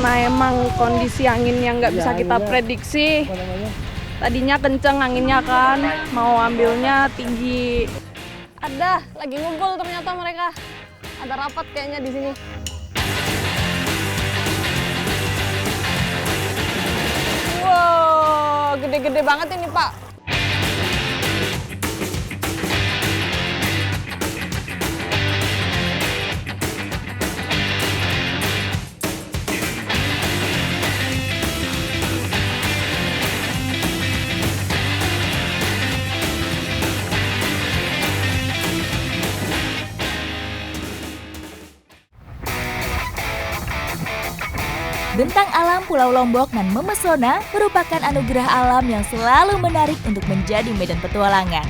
karena emang kondisi angin yang nggak bisa kita prediksi. Tadinya kenceng anginnya kan, mau ambilnya tinggi. Ada, lagi ngumpul ternyata mereka. Ada rapat kayaknya di sini. Wow, gede-gede banget ini, Pak. Bentang alam Pulau Lombok nan memesona merupakan anugerah alam yang selalu menarik untuk menjadi medan petualangan.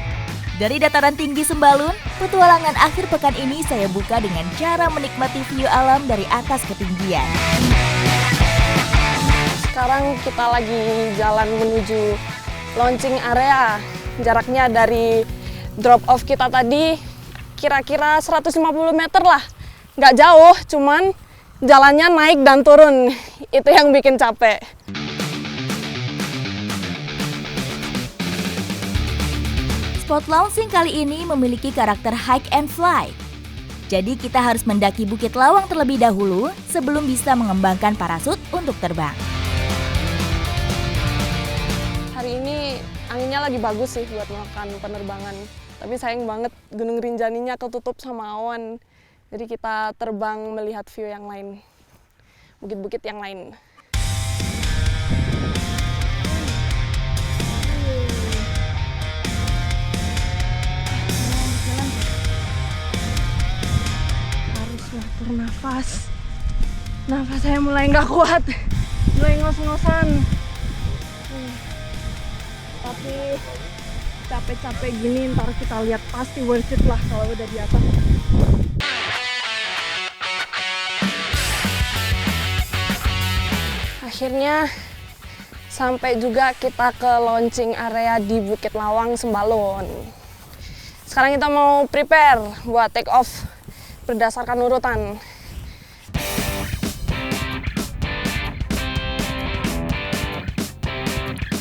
Dari dataran tinggi Sembalun, petualangan akhir pekan ini saya buka dengan cara menikmati view alam dari atas ketinggian. Sekarang kita lagi jalan menuju launching area. Jaraknya dari drop off kita tadi kira-kira 150 meter lah. Nggak jauh, cuman jalannya naik dan turun. Itu yang bikin capek. Spot launching kali ini memiliki karakter hike and fly. Jadi kita harus mendaki Bukit Lawang terlebih dahulu sebelum bisa mengembangkan parasut untuk terbang. Hari ini anginnya lagi bagus sih buat melakukan penerbangan. Tapi sayang banget Gunung Rinjaninya ketutup sama awan. Jadi kita terbang melihat view yang lain, bukit-bukit yang lain. Harus ngatur nafas. Nafas saya mulai nggak kuat, mulai ngos-ngosan. Tapi capek-capek gini ntar kita lihat pasti worth it lah kalau udah di atas. Akhirnya sampai juga kita ke launching area di Bukit Lawang, Sembalun. Sekarang kita mau prepare buat take off berdasarkan urutan.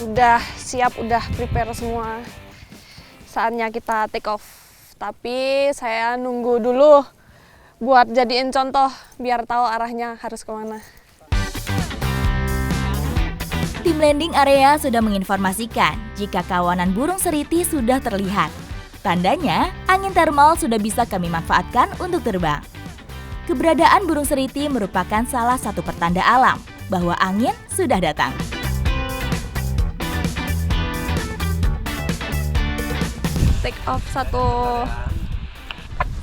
Udah siap, udah prepare semua. Saatnya kita take off. Tapi saya nunggu dulu buat jadiin contoh biar tahu arahnya harus kemana. Tim landing area sudah menginformasikan jika kawanan burung seriti sudah terlihat. Tandanya, angin termal sudah bisa kami manfaatkan untuk terbang. Keberadaan burung seriti merupakan salah satu pertanda alam bahwa angin sudah datang. Take off satu.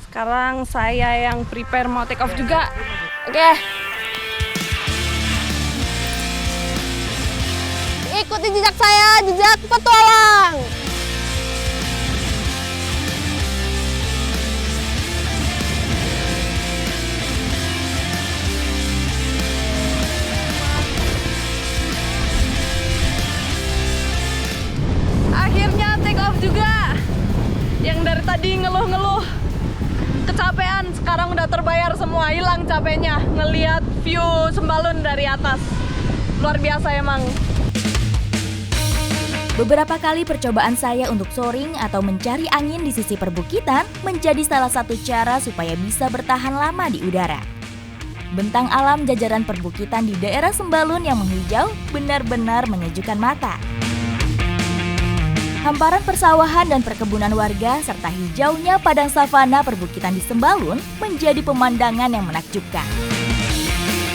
Sekarang saya yang prepare mau take off juga. Oke. Ikuti jejak saya, jejak petualang. Akhirnya take off juga. Yang dari tadi ngeluh-ngeluh kecapean, sekarang udah terbayar semua, hilang capeknya ngelihat view Sembalun dari atas. Luar biasa emang. Beberapa kali percobaan saya untuk soaring atau mencari angin di sisi perbukitan menjadi salah satu cara supaya bisa bertahan lama di udara. Bentang alam jajaran perbukitan di daerah Sembalun yang menghijau benar-benar menyejukkan mata. Hamparan persawahan dan perkebunan warga serta hijaunya padang savana perbukitan di Sembalun menjadi pemandangan yang menakjubkan.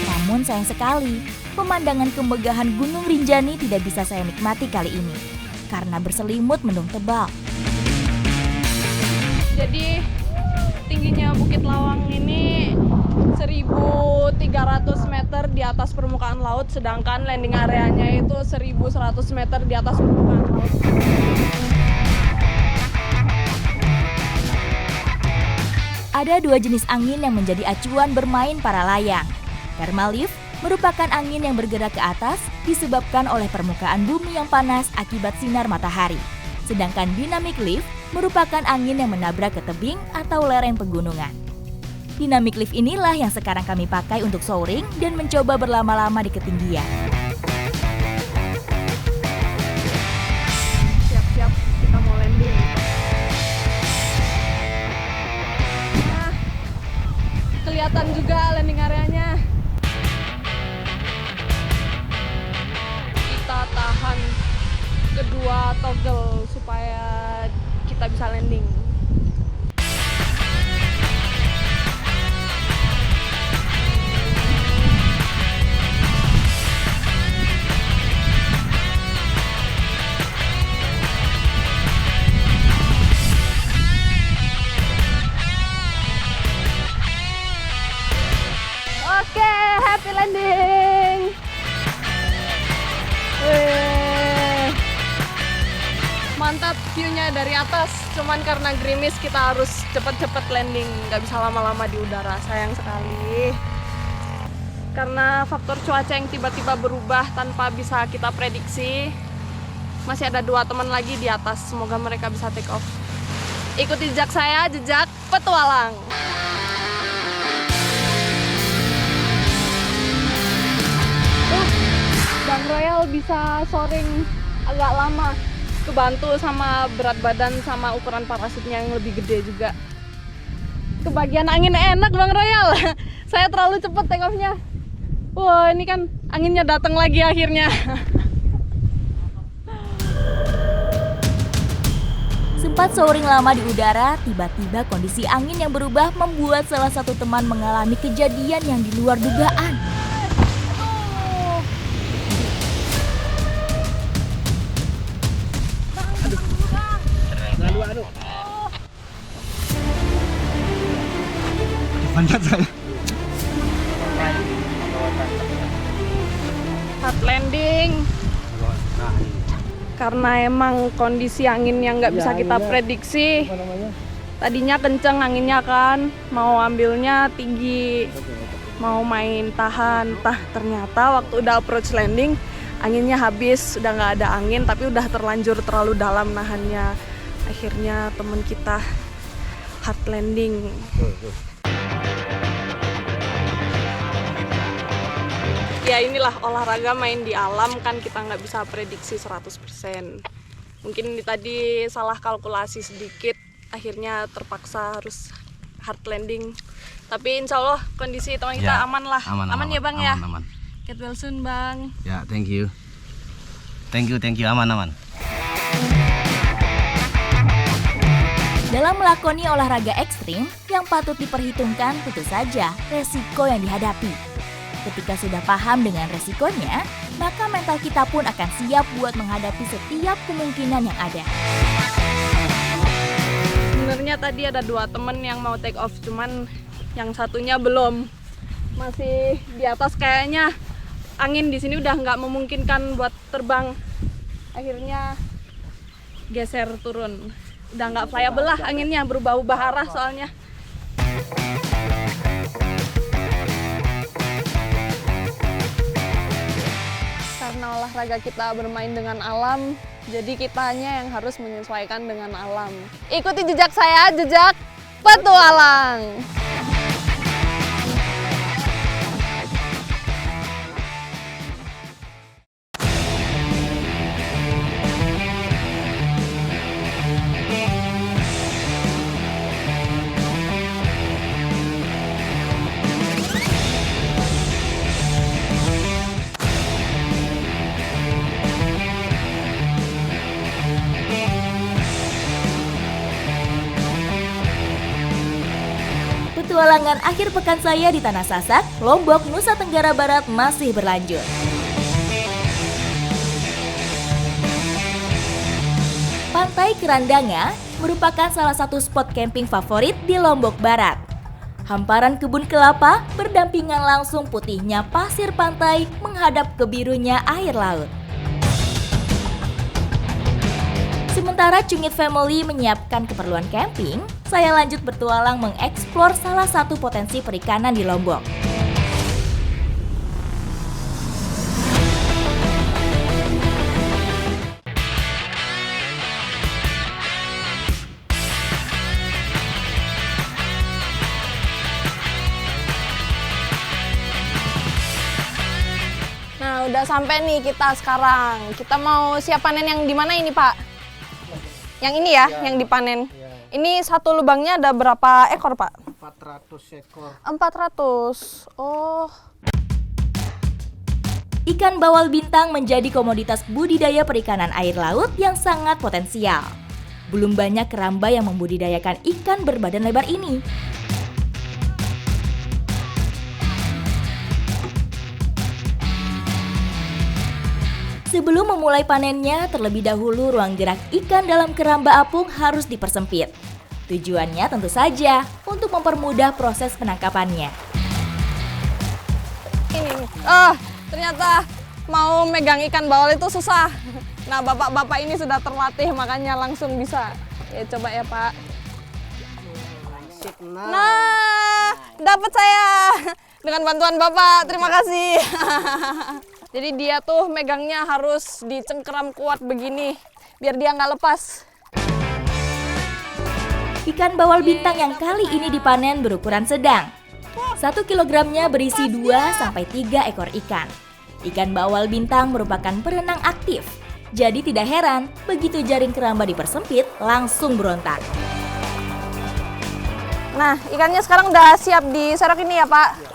Namun sayang sekali, pemandangan kemegahan Gunung Rinjani tidak bisa saya nikmati kali ini karena berselimut mendung tebal. Jadi tingginya Bukit Lawang ini 1.300 meter di atas permukaan laut, sedangkan landing areanya itu 1.100 meter di atas permukaan laut. Ada dua jenis angin yang menjadi acuan bermain para layang. Thermal lift merupakan angin yang bergerak ke atas disebabkan oleh permukaan bumi yang panas akibat sinar matahari. Sedangkan dynamic lift merupakan angin yang menabrak ke tebing atau lereng pegunungan. Dynamic lift inilah yang sekarang kami pakai untuk soaring dan mencoba berlama-lama di ketinggian. Siap-siap, kita mau landing. Nah, kelihatan juga landing areanya. Kita tahan kedua toggle supaya kita bisa landing. Oke, happy landing. Wih. Mantap view-nya dari atas. Cuman karena gerimis kita harus cepet-cepet landing. Nggak bisa lama-lama di udara, sayang sekali. Karena faktor cuaca yang tiba-tiba berubah tanpa bisa kita prediksi. Masih ada 2 teman lagi di atas. Semoga mereka bisa take off. Ikuti jejak saya, jejak petualang. Bang Royal bisa soaring agak lama, kebantu sama berat badan sama ukuran parasutnya yang lebih gede juga. Kebagian angin enak Bang Royal. Saya terlalu cepet take off-nya. Wah, ini kan anginnya datang lagi akhirnya. Sempat soaring lama di udara, tiba-tiba kondisi angin yang berubah membuat salah satu teman mengalami kejadian yang di luar dugaan. Panjat saya. Hard landing. Karena emang kondisi angin yang nggak bisa kita prediksi. Tadinya kenceng anginnya kan, mau ambilnya tinggi, mau main tahan. Ternyata waktu udah approach landing, anginnya habis, udah nggak ada angin, tapi udah terlanjur terlalu dalam nahannya. Akhirnya temen kita hard landing. Ya inilah olahraga main di alam kan, kita nggak bisa prediksi 100%. Mungkin ini tadi salah kalkulasi sedikit, akhirnya terpaksa harus hard landing. Tapi insya Allah kondisi teman kita Ya, aman lah. Aman ya Bang ya? Aman. Get well soon Bang. Ya, thank you. Thank you, aman. Dalam melakoni olahraga ekstrim, yang patut diperhitungkan tentu saja resiko yang dihadapi. Ketika sudah paham dengan resikonya, maka mental kita pun akan siap buat menghadapi setiap kemungkinan yang ada. Sebenarnya tadi ada 2 temen yang mau take off, cuman yang satunya belum. Masih di atas, kayaknya angin di sini udah nggak memungkinkan buat terbang. Akhirnya geser turun. Udah nggak flyable lah anginnya, berubah-ubah arah soalnya. Karena olahraga kita bermain dengan alam, jadi kitanya yang harus menyesuaikan dengan alam. Ikuti jejak saya, jejak petualang. Petualangan akhir pekan saya di Tanah Sasak, Lombok, Nusa Tenggara Barat masih berlanjut. Pantai Kerandanga merupakan salah satu spot camping favorit di Lombok Barat. Hamparan kebun kelapa berdampingan langsung putihnya pasir pantai menghadap ke birunya air laut. Sementara Cungit Family menyiapkan keperluan camping, saya lanjut bertualang mengeksplor salah satu potensi perikanan di Lombok. udah sampai nih kita sekarang. Kita mau siap panen yang di mana ini, Pak? Yang ini ya, yang dipanen. Ini satu lubangnya ada berapa ekor, Pak? 400 ekor. 400. Oh. Ikan bawal bintang menjadi komoditas budidaya perikanan air laut yang sangat potensial. Belum banyak keramba yang membudidayakan ikan berbadan lebar ini. Sebelum memulai panennya, terlebih dahulu ruang gerak ikan dalam keramba apung harus dipersempit. Tujuannya tentu saja untuk mempermudah proses penangkapannya. Ini. Ternyata mau megang ikan bawal itu susah. Nah, bapak-bapak ini sudah terlatih, makanya langsung bisa. Ya, coba ya, Pak. Nah, dapat saya dengan bantuan Bapak. Terima kasih. Jadi dia tuh megangnya harus dicengkeram kuat begini, biar dia nggak lepas. Ikan bawal bintang yang kali ini dipanen berukuran sedang. 1 kilogramnya berisi 2-3 ekor ikan. Ikan bawal bintang merupakan berenang aktif. Jadi tidak heran begitu jaring keramba dipersempit langsung berontak. Nah, ikannya sekarang udah siap diserok ini ya, Pak.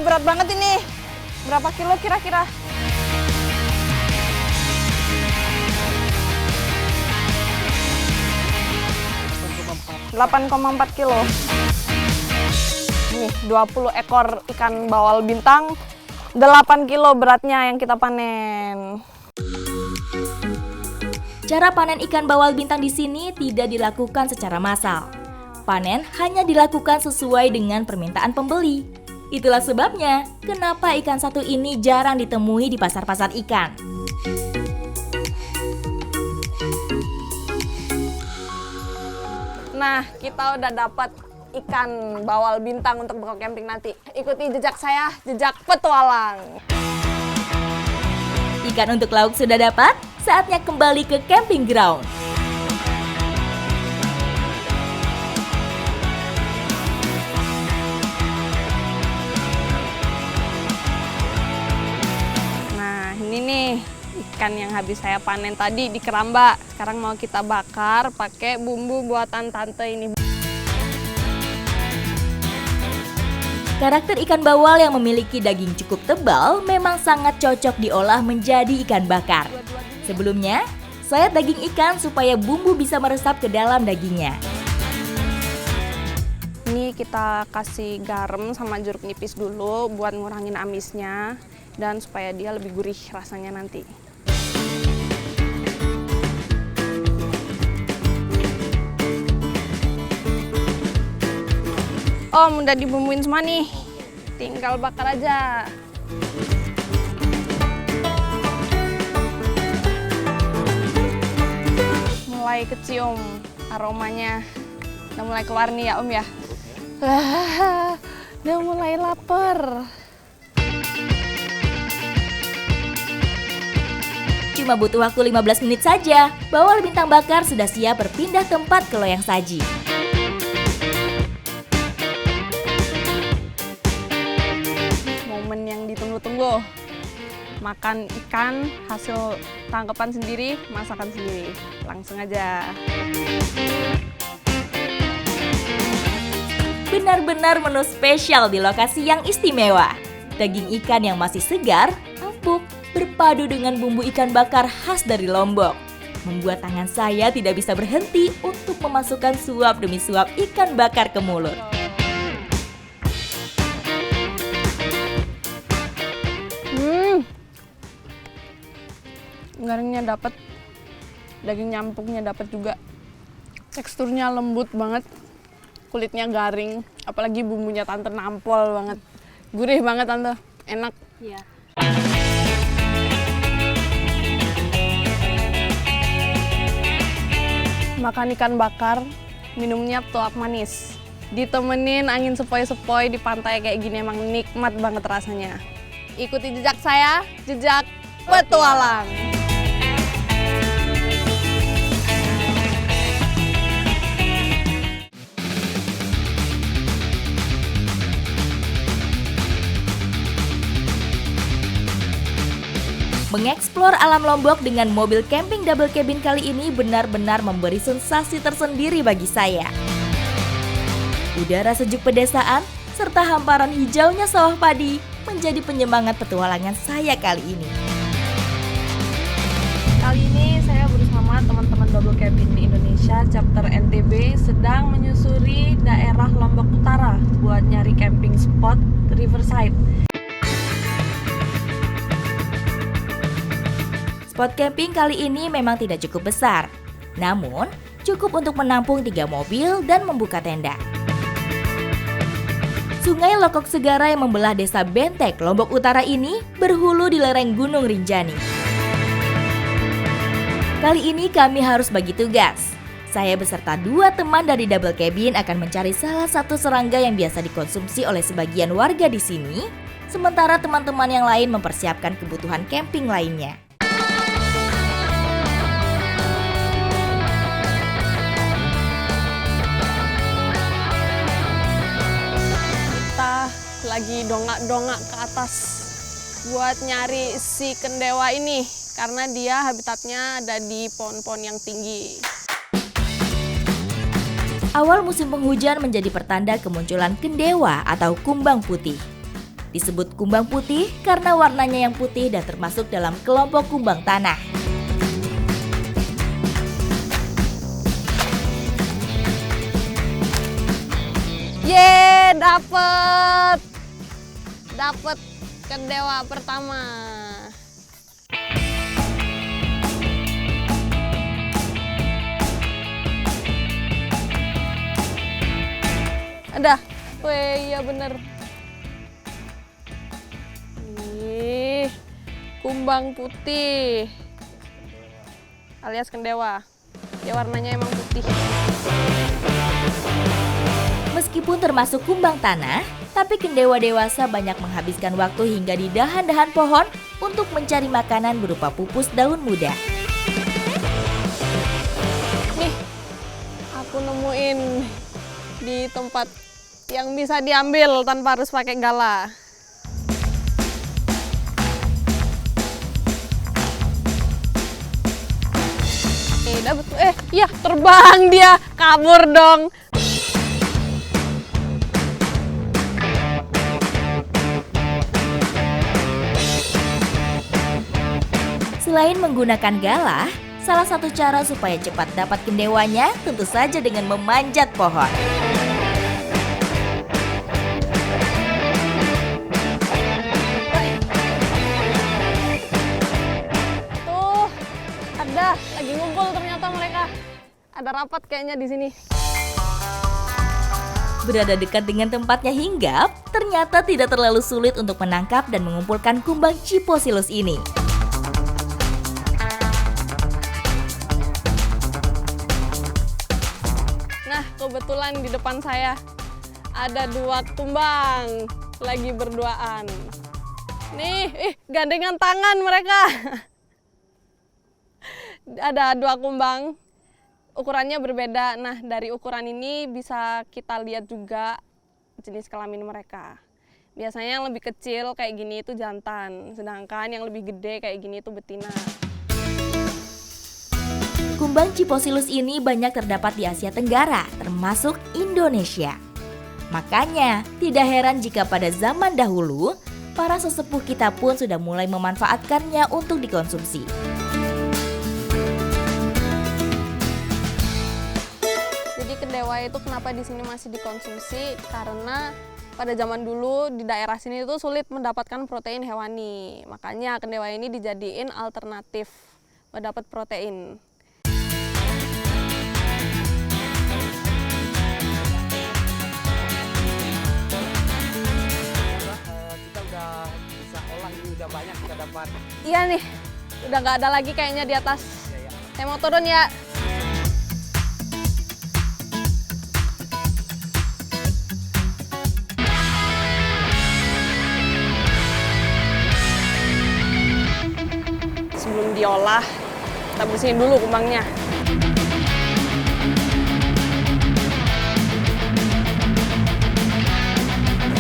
Berat banget ini. Berapa kilo kira-kira? ...8,4 kilo. Nih, 20 ekor ikan bawal bintang, 8 kilo beratnya yang kita panen. Cara panen ikan bawal bintang di sini tidak dilakukan secara massal. Panen hanya dilakukan sesuai dengan permintaan pembeli. Itulah sebabnya kenapa ikan satu ini jarang ditemui di pasar-pasar ikan. Nah, kita udah dapat ikan bawal bintang untuk bekal camping nanti. Ikuti jejak saya, jejak petualang. Ikan untuk lauk sudah dapat, saatnya kembali ke camping ground. Ikan yang habis saya panen tadi di keramba. Sekarang mau kita bakar pakai bumbu buatan tante ini. Karakter ikan bawal yang memiliki daging cukup tebal memang sangat cocok diolah menjadi ikan bakar. Sebelumnya, sayat daging ikan supaya bumbu bisa meresap ke dalam dagingnya. Ini kita kasih garam sama jeruk nipis dulu buat ngurangin amisnya dan supaya dia lebih gurih rasanya nanti. Om, udah dibumbuin semua nih, tinggal bakar aja. Mulai kecium aromanya, udah mulai keluar nih ya Om ya. Udah mulai lapar. Cuma butuh waktu 15 menit saja, bawal bintang bakar sudah siap berpindah tempat ke loyang saji. Momen yang ditunggu-tunggu. Makan ikan hasil tangkapan sendiri, masakan sendiri. Langsung aja. Benar-benar menu spesial di lokasi yang istimewa. Daging ikan yang masih segar, empuk, berpadu dengan bumbu ikan bakar khas dari Lombok. Membuat tangan saya tidak bisa berhenti untuk memasukkan suap demi suap ikan bakar ke mulut. Garingnya dapat, daging nyampuknya dapat juga. Teksturnya lembut banget, kulitnya garing, apalagi bumbunya tante nampol banget. Gurih banget tante, enak. Iya. makan ikan bakar, minumnya tuak manis. Ditemenin angin sepoi-sepoi di pantai kayak gini emang nikmat banget rasanya. Ikuti jejak saya, jejak petualang. Mengeksplor alam Lombok dengan mobil camping double cabin kali ini benar-benar memberi sensasi tersendiri bagi saya. Udara sejuk pedesaan serta hamparan hijaunya sawah padi menjadi penyemangat petualangan saya kali ini. Kali ini saya bersama teman-teman double cabin di Indonesia chapter NTB sedang menyusuri daerah Lombok Utara buat nyari camping spot Riverside. Spot camping kali ini memang tidak cukup besar, namun cukup untuk menampung 3 mobil dan membuka tenda. Sungai Lokok Segara yang membelah desa Bentek, Lombok Utara ini berhulu di lereng Gunung Rinjani. Kali ini kami harus bagi tugas. Saya beserta 2 teman dari double cabin akan mencari salah satu serangga yang biasa dikonsumsi oleh sebagian warga di sini, sementara teman-teman yang lain mempersiapkan kebutuhan camping lainnya. Lagi dongak-dongak ke atas buat nyari si kendewa ini karena dia habitatnya ada di pohon-pohon yang tinggi. Awal musim penghujan menjadi pertanda kemunculan kendewa atau kumbang putih. Disebut kumbang putih karena warnanya yang putih dan termasuk dalam kelompok kumbang tanah. Yeay, dapet kendewa pertama. Ada, weh, iya bener. Ih, kumbang putih alias kendewa. Ya warnanya emang putih. Meskipun termasuk kumbang tanah, tapi kendewa dewasa banyak menghabiskan waktu hingga di dahan-dahan pohon untuk mencari makanan berupa pupus daun muda. Nih, aku nemuin di tempat yang bisa diambil tanpa harus pakai gala. Nih, dapet, iya terbang dia, kabur dong. Selain menggunakan galah, salah satu cara supaya cepat dapat kendewanya tentu saja dengan memanjat pohon. Tuh, ada lagi ngumpul ternyata mereka. Ada rapat kayaknya di sini. Berada dekat dengan tempatnya hinggap, ternyata tidak terlalu sulit untuk menangkap dan mengumpulkan kumbang Ciposilus ini. Nah, kebetulan di depan saya ada 2 kumbang lagi berduaan. Nih, gandengan tangan mereka. Ada 2 kumbang, ukurannya berbeda. Nah, dari ukuran ini bisa kita lihat juga jenis kelamin mereka. Biasanya yang lebih kecil kayak gini itu jantan, sedangkan yang lebih gede kayak gini itu betina. Kumbang Ciposilus ini banyak terdapat di Asia Tenggara, termasuk Indonesia. Makanya, tidak heran jika pada zaman dahulu, para sesepuh kita pun sudah mulai memanfaatkannya untuk dikonsumsi. Jadi kendewa itu kenapa di sini masih dikonsumsi? Karena pada zaman dulu di daerah sini itu sulit mendapatkan protein hewani. Makanya kendewa ini dijadiin alternatif mendapat protein. Udah banyak kita dapat. Iya nih, udah nggak ada lagi kayaknya di atas. Saya mau turun ya. diolah. Kita bersihin dulu kumangnya.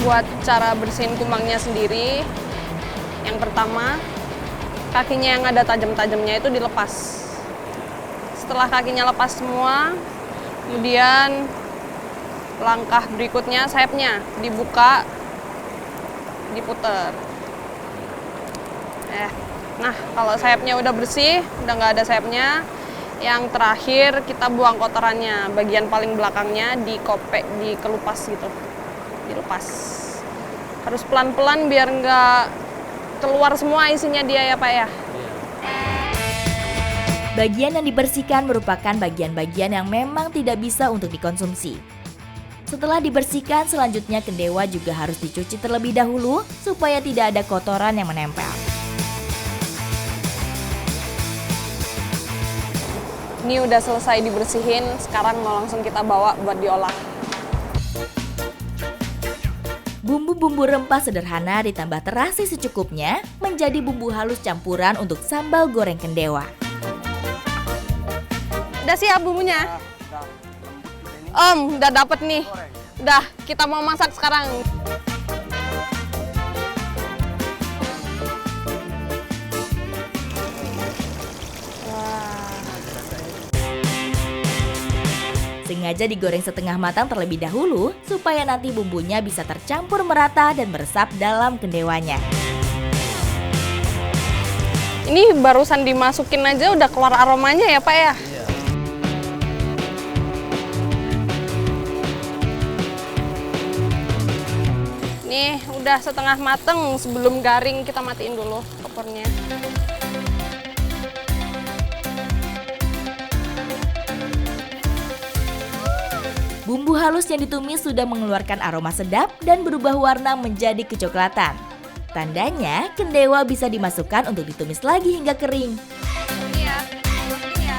Buat cara bersihin kumangnya sendiri, yang pertama, kakinya yang ada tajam-tajamnya itu dilepas. Setelah kakinya lepas semua, kemudian langkah berikutnya sayapnya dibuka, diputer. Nah, kalau sayapnya udah bersih, udah nggak ada sayapnya, yang terakhir kita buang kotorannya. Bagian paling belakangnya dikelupas gitu, dilepas. Harus pelan-pelan biar nggak keluar semua isinya dia ya Pak ya. Bagian yang dibersihkan merupakan bagian-bagian yang memang tidak bisa untuk dikonsumsi. Setelah dibersihkan, selanjutnya kendewa juga harus dicuci terlebih dahulu supaya tidak ada kotoran yang menempel. Ini udah selesai dibersihin, sekarang mau langsung kita bawa buat diolah. Bumbu-bumbu rempah sederhana ditambah terasi secukupnya menjadi bumbu halus campuran untuk sambal goreng kendewa. Udah siap bumbunya? Om, udah dapet nih. Udah, kita mau masak sekarang. Sengaja digoreng setengah matang terlebih dahulu supaya nanti bumbunya bisa tercampur merata dan meresap dalam kendewanya. Ini barusan dimasukin aja udah keluar aromanya ya Pak ya? Iya. Nih udah setengah mateng, sebelum garing kita matiin dulu kompornya. Bumbu halus yang ditumis sudah mengeluarkan aroma sedap dan berubah warna menjadi kecoklatan. Tandanya kendewa bisa dimasukkan untuk ditumis lagi hingga kering. Ini ya, ini ya.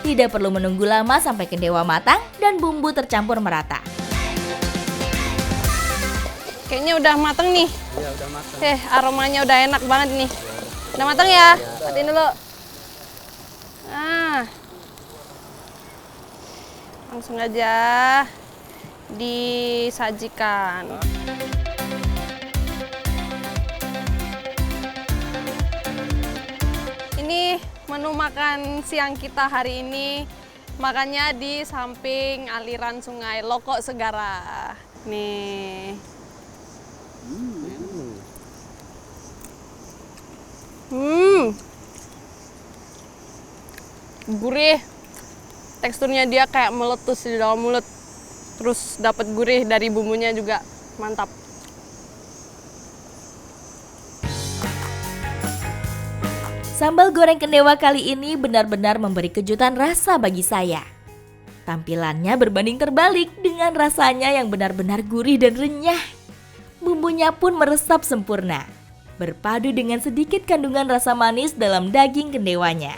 Tidak perlu menunggu lama sampai kendewa matang dan bumbu tercampur merata. Kayaknya udah mateng nih. Iya, udah matang. Aromanya udah enak banget nih. Udah mateng ya? Matiin dulu. Langsung aja disajikan. Ini menu makan siang kita hari ini. Makannya di samping aliran sungai Loko Segara. Nih. Gurih. Teksturnya dia kayak meletus di dalam mulut. Terus dapat gurih dari bumbunya juga. Mantap. Sambal goreng kendewa kali ini benar-benar memberi kejutan rasa bagi saya. Tampilannya berbanding terbalik dengan rasanya yang benar-benar gurih dan renyah. Bumbunya pun meresap sempurna, berpadu dengan sedikit kandungan rasa manis dalam daging kendewanya.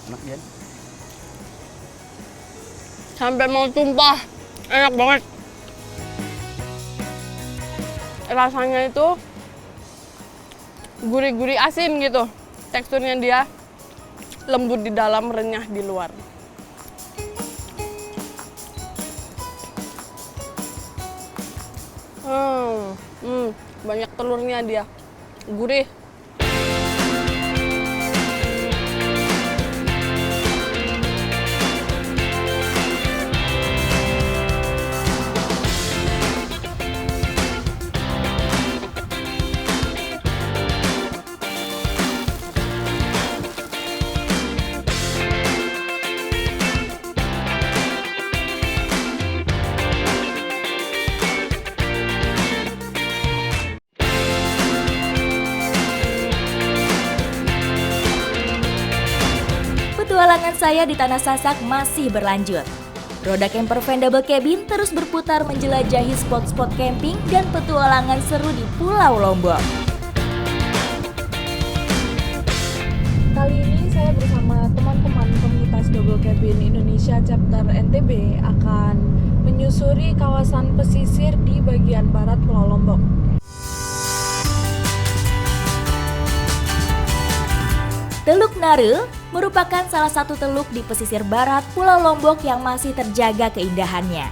Enak ya? Sampai mau tumpah. Enak banget. Rasanya itu gurih-gurih asin gitu. Teksturnya dia lembut di dalam, renyah di luar. Banyak telurnya dia. Gurih. Petualangan saya di Tanah Sasak masih berlanjut. Roda camper van double cabin terus berputar menjelajahi spot-spot camping dan petualangan seru di Pulau Lombok. Komunitas Double Cabin Indonesia Chapter NTB akan menyusuri kawasan pesisir di bagian barat Pulau Lombok. Teluk Nare merupakan salah satu teluk di pesisir barat Pulau Lombok yang masih terjaga keindahannya.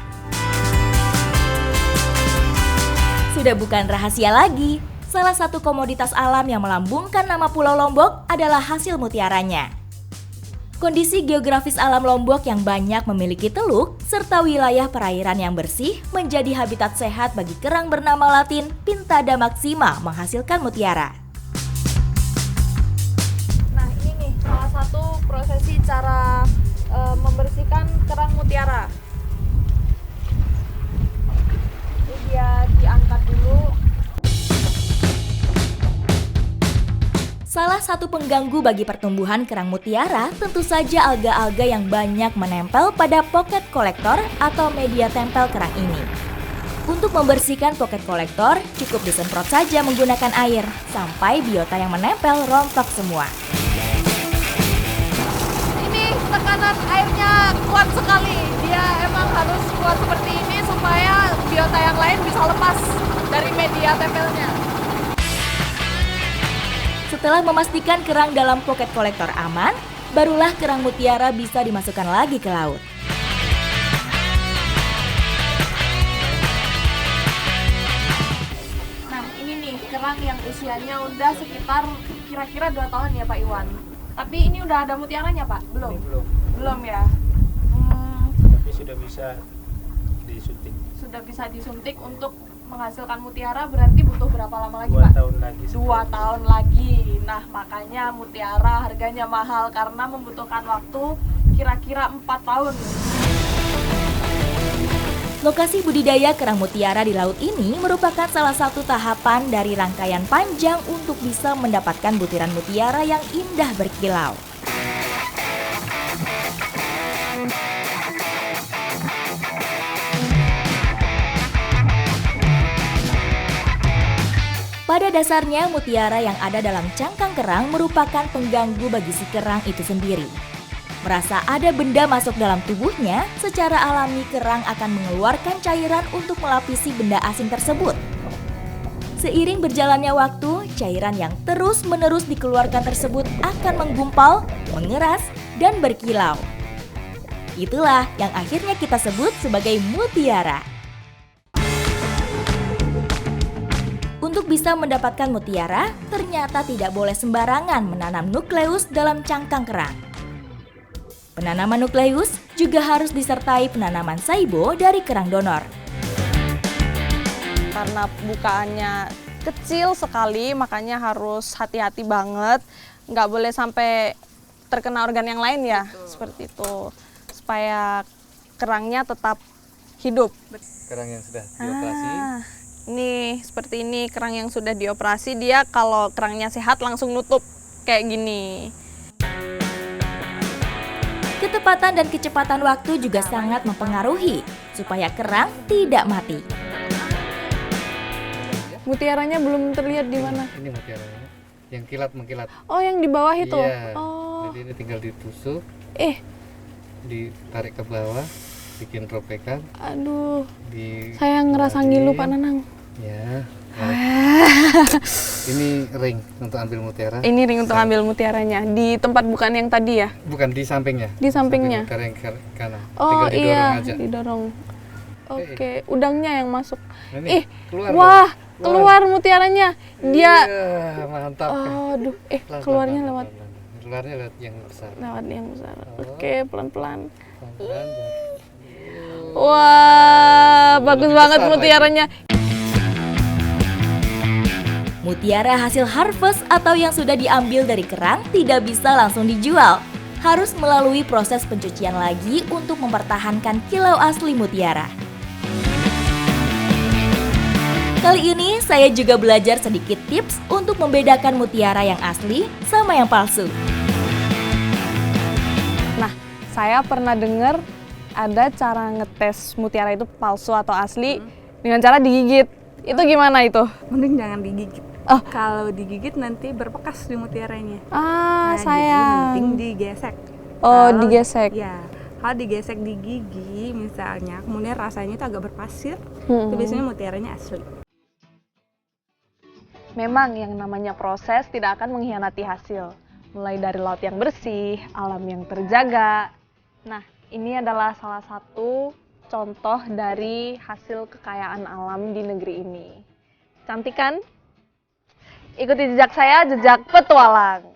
Sudah bukan rahasia lagi, salah satu komoditas alam yang melambungkan nama Pulau Lombok adalah hasil mutiaranya. Kondisi geografis alam Lombok yang banyak memiliki teluk serta wilayah perairan yang bersih menjadi habitat sehat bagi kerang bernama latin Pintada maxima menghasilkan mutiara. Nah, ini nih salah satu prosesi cara membersihkan kerang mutiara. Ini dia diangkat dulu. Salah satu pengganggu bagi pertumbuhan kerang mutiara tentu saja alga-alga yang banyak menempel pada pocket collector atau media tempel kerang ini. Untuk membersihkan pocket collector, cukup disemprot saja menggunakan air, sampai biota yang menempel rontok semua. Ini tekanan airnya kuat sekali. Dia emang harus kuat seperti ini supaya biota yang lain bisa lepas dari media tempelnya. Setelah memastikan kerang dalam pocket collector aman, barulah kerang mutiara bisa dimasukkan lagi ke laut. Nah, ini nih kerang yang usianya udah sekitar kira-kira 2 tahun ya Pak Iwan. Tapi ini udah ada mutiaranya Pak? Belum? Ini belum. Belum ya? Tapi sudah bisa disuntik. Sudah bisa disuntik untuk menghasilkan mutiara, berarti butuh berapa lama lagi 2 Pak? tahun lagi. 2 tahun lagi. Nah, makanya mutiara harganya mahal karena membutuhkan waktu kira-kira 4 tahun. Lokasi budidaya kerang mutiara di laut ini merupakan salah satu tahapan dari rangkaian panjang untuk bisa mendapatkan butiran mutiara yang indah berkilau. Pada dasarnya, mutiara yang ada dalam cangkang kerang merupakan pengganggu bagi si kerang itu sendiri. Merasa ada benda masuk dalam tubuhnya, secara alami kerang akan mengeluarkan cairan untuk melapisi benda asing tersebut. Seiring berjalannya waktu, cairan yang terus-menerus dikeluarkan tersebut akan menggumpal, mengeras, dan berkilau. Itulah yang akhirnya kita sebut sebagai mutiara. Untuk bisa mendapatkan mutiara, ternyata tidak boleh sembarangan menanam nukleus dalam cangkang kerang. Penanaman nukleus juga harus disertai penanaman saibo dari kerang donor. Karena bukaannya kecil sekali, makanya harus hati-hati banget. Nggak boleh sampai terkena organ yang lain ya, seperti itu. Supaya kerangnya tetap hidup. Kerang yang sudah dioperasi. Nih, seperti ini kerang yang sudah dioperasi, dia kalau kerangnya sehat langsung nutup kayak gini. Ketepatan dan kecepatan waktu juga sangat mempengaruhi supaya kerang tidak mati. Mutiaranya belum terlihat di mana? Ini mutiaranya, yang kilat mengkilat. Oh, yang di bawah itu? Iya. Oh. Jadi ini tinggal ditusuk, ditarik ke bawah, bikin ropekan. Aduh, Di saya ngerasa ngilu Pak Nanang. Ya. Ini ring untuk ambil mutiara. Ini ring untuk ambil mutiaranya. Di tempat bukan yang tadi ya? Bukan di sampingnya. Di sampingnya? Samping kanan. Oh Tinggal didorong iya, aja. didorong. Oke, udangnya yang masuk. Nah, ini keluar. Wah, keluar mutiaranya. Dia, Iya, mantap. aduh, Pelan, keluarnya pelan, lewat. pelan, pelan. Keluarnya lewat yang besar. Lewat yang besar. Oh. Oke, pelan-pelan. Pelan-pelan. Wah, bagus Lebih banget besar mutiaranya. Mutiara hasil harvest atau yang sudah diambil dari kerang tidak bisa langsung dijual. Harus melalui proses pencucian lagi untuk mempertahankan kilau asli mutiara. Kali ini saya juga belajar sedikit tips untuk membedakan mutiara yang asli sama yang palsu. Nah, saya pernah dengar ada cara ngetes mutiara itu palsu atau asli dengan cara digigit. Itu gimana itu? Mending jangan digigit. Oh. Kalau digigit nanti berbekas di mutiaranya. Ah, Jadi sayang. mending digesek. Oh, Kalau- digesek. Ya, kalau digesek di gigi misalnya, kemudian rasanya itu agak berpasir, Hmm. itu biasanya mutiaranya asli. Memang yang namanya proses tidak akan mengkhianati hasil. Mulai dari laut yang bersih, alam yang terjaga. Nah, ini adalah salah satu contoh dari hasil kekayaan alam di negeri ini. Cantik kan? Ikuti jejak saya, jejak petualang.